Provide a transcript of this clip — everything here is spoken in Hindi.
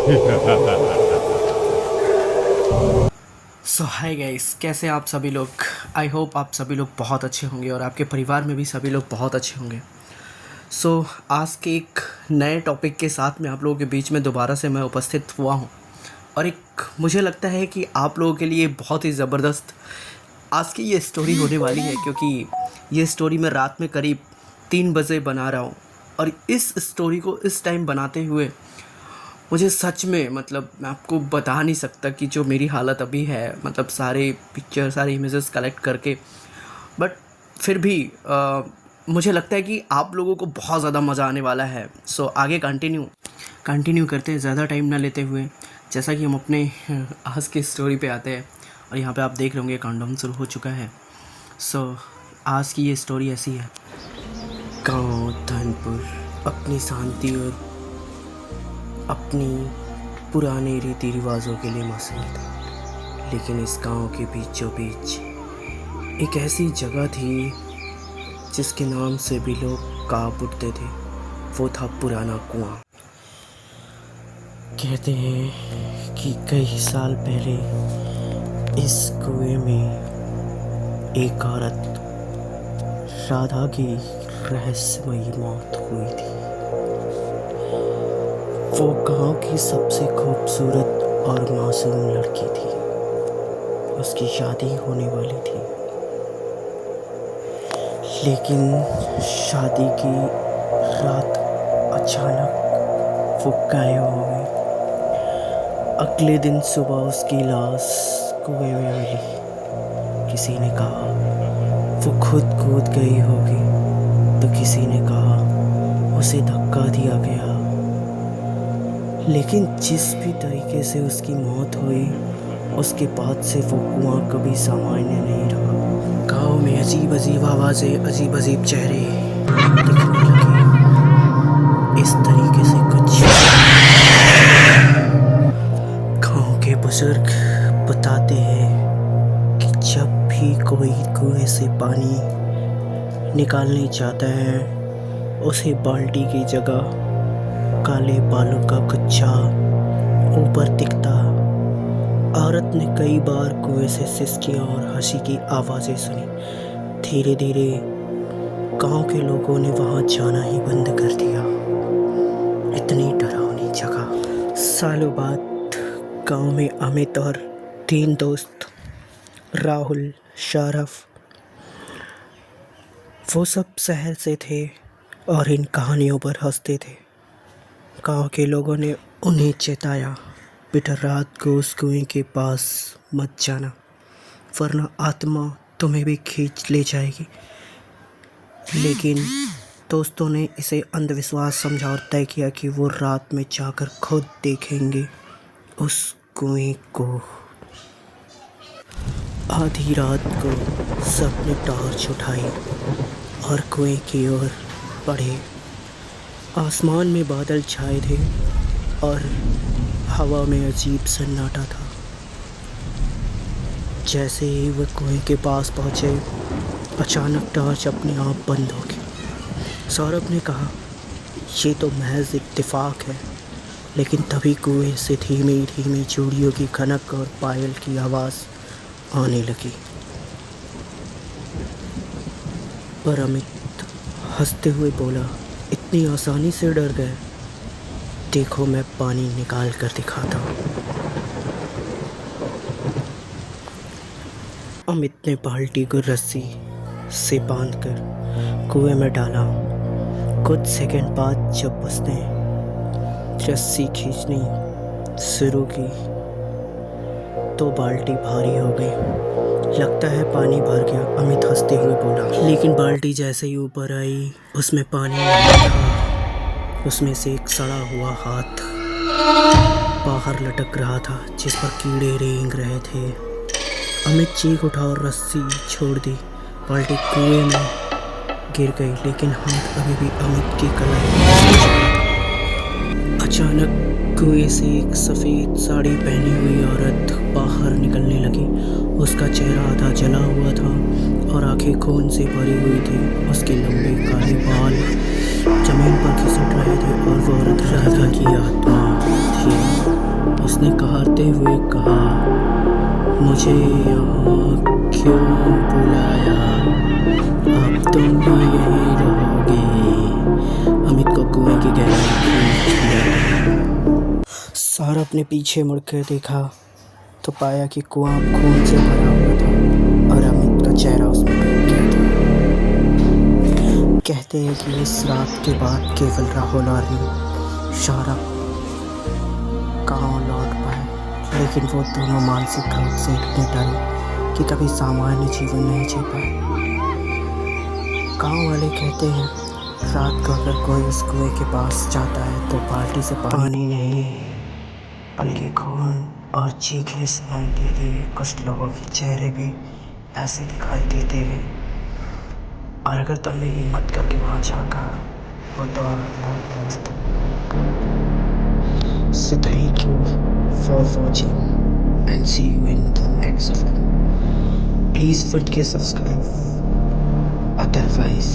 सो हाय गाइस, कैसे हैं आप सभी लोग। आई होप आप सभी लोग बहुत अच्छे होंगे और आपके परिवार में भी सभी लोग बहुत अच्छे होंगे। आज के एक नए टॉपिक के साथ में आप लोगों के बीच में दोबारा से मैं उपस्थित हुआ हूँ और एक मुझे लगता है कि आप लोगों के लिए बहुत ही ज़बरदस्त आज की ये स्टोरी होने वाली है, क्योंकि ये स्टोरी मैं रात में करीब 3 बजे बना रहा हूँ। और इस स्टोरी को इस टाइम बनाते हुए मुझे सच में मैं आपको बता नहीं सकता कि जो मेरी हालत अभी है, सारे पिक्चर सारे इमेजेस कलेक्ट करके। बट फिर भी मुझे लगता है कि आप लोगों को बहुत ज़्यादा मज़ा आने वाला है। आगे कंटिन्यू करते हैं, ज़्यादा टाइम ना लेते हुए। जैसा कि हम अपने आज की स्टोरी पे आते हैं और यहाँ पे आप देख रहे होंगे काउंटडाउन शुरू हो चुका है। आज की ये स्टोरी ऐसी है। गाँव धनपुर अपनी शांति और अपनी पुराने रीति रिवाजों के लिए मशहूर था, लेकिन इस गांव के बीचों बीच एक ऐसी जगह थी जिसके नाम से भी लोग कांप उठते थे। वो था पुराना कुआं। कहते हैं कि कई साल पहले इस कुएं में एक औरत राधा की रहस्यमयी मौत हुई थी। वो गांव की सबसे खूबसूरत और मासूम लड़की थी। उसकी शादी होने वाली थी, लेकिन शादी की रात अचानक वो गायब हो गई। अगले दिन सुबह उसकी लाश कुएं में मिली। किसी ने कहा वो खुद कूद गई होगी, तो किसी ने कहा उसे धक्का दिया गया। लेकिन जिस भी तरीके से उसकी मौत हुई, उसके बाद से वो कुआं कभी सामान्य नहीं रहा। गांव में अजीब अजीब आवाज़ें, अजीब अजीब चेहरे दिखने लगे। इस तरीके से कुछ गांव के बुजुर्ग बताते हैं कि जब भी कोई कुएं से पानी निकालने जाता है, उसे बाल्टी की जगह काले बालों का गुच्छा ऊपर दिखता। औरत ने कई बार कुएं से सिसकियां और हंसी की आवाज़ें सुनी। धीरे धीरे गांव के लोगों ने वहां जाना ही बंद कर दिया। इतनी डरावनी जगह। सालों बाद गांव में अमित और 3 दोस्त, राहुल, शारफ, वो सब शहर से थे और इन कहानियों पर हंसते थे। गांव के लोगों ने उन्हें चेताया, बेटा रात को उस कुएं के पास मत जाना, वरना आत्मा तुम्हें भी खींच ले जाएगी। लेकिन दोस्तों ने इसे अंधविश्वास समझा और तय किया कि वो रात में जाकर खुद देखेंगे उस कुएं को। आधी रात को सबने टॉर्च उठाई और कुएं की ओर बढ़े। आसमान में बादल छाए थे और हवा में अजीब सन्नाटा था। जैसे ही वह कुएं के पास पहुँचे, अचानक टॉर्च अपने आप बंद हो गई। सौरभ ने कहा, ये तो महज इत्तेफाक है। लेकिन तभी कुएं से धीमी धीमी चूड़ियों की खनक और पायल की आवाज़ आने लगी। पर अमित हंसते हुए बोला, इतनी आसानी से डर गए? देखो मैं पानी निकाल कर दिखाता हूँ। अमित ने बाल्टी को रस्सी से बांधकर कुएं में डाला। कुछ सेकंड बाद जब उसने रस्सी खींचनी शुरू की तो बाल्टी भारी हो गई। लगता है पानी भर गया, अमित हंसते हुए बोला। लेकिन बाल्टी जैसे ही ऊपर आई, उसमें पानी नहीं था। उसमें से एक सड़ा हुआ हाथ बाहर लटक रहा था, जिस पर कीड़े रेंग रहे थे। अमित चीख उठा और रस्सी छोड़ दी। बाल्टी कुएं में गिर गई, लेकिन हाथ अभी भी अमित की कलाई में। अचानक कुएं से एक सफ़ेद साड़ी पहनी हुई औरत बाहर निकलने लगी। उसका चेहरा आधा जला हुआ था और आंखें खून से भरी हुई थी। उसके लंबे काले बाल जमीन पर खिसक रहे थे और वो औरत राधा की आत्मा थी। मुझे यहाँ क्यों बुलाया, अब तुम भी यहीं रहोगे। अमित को कुएं की गहराई खींच लिया। सौरभ अपने पीछे मुड़कर देखा तो पाया कि कुआं खून से भरा हुआ था और अमित का चेहरा उसमें डूब गया था। कहते हैं कि उस रात के बाद केवल राहुल और सौरभ गाँव लौट पाए, लेकिन वो दोनों मानसिक रूप से इतने डरे कि कभी सामान्य जीवन नहीं जी पाए। गाँव वाले कहते हैं रात को अगर कोई उस कुएं के पास जाता है तो बाल्टी से पानी नहीं बल्कि खून और चीखें सुनाई देती है। कुछ लोगों के चेहरे भी ऐसे दिखाई देते हैं, और अगर तुमने हिम्मत करके वहाँ झाँका वो तो बहुत मस्त। So thank you for watching and see you in the next one. Please forget subscribe. Otherwise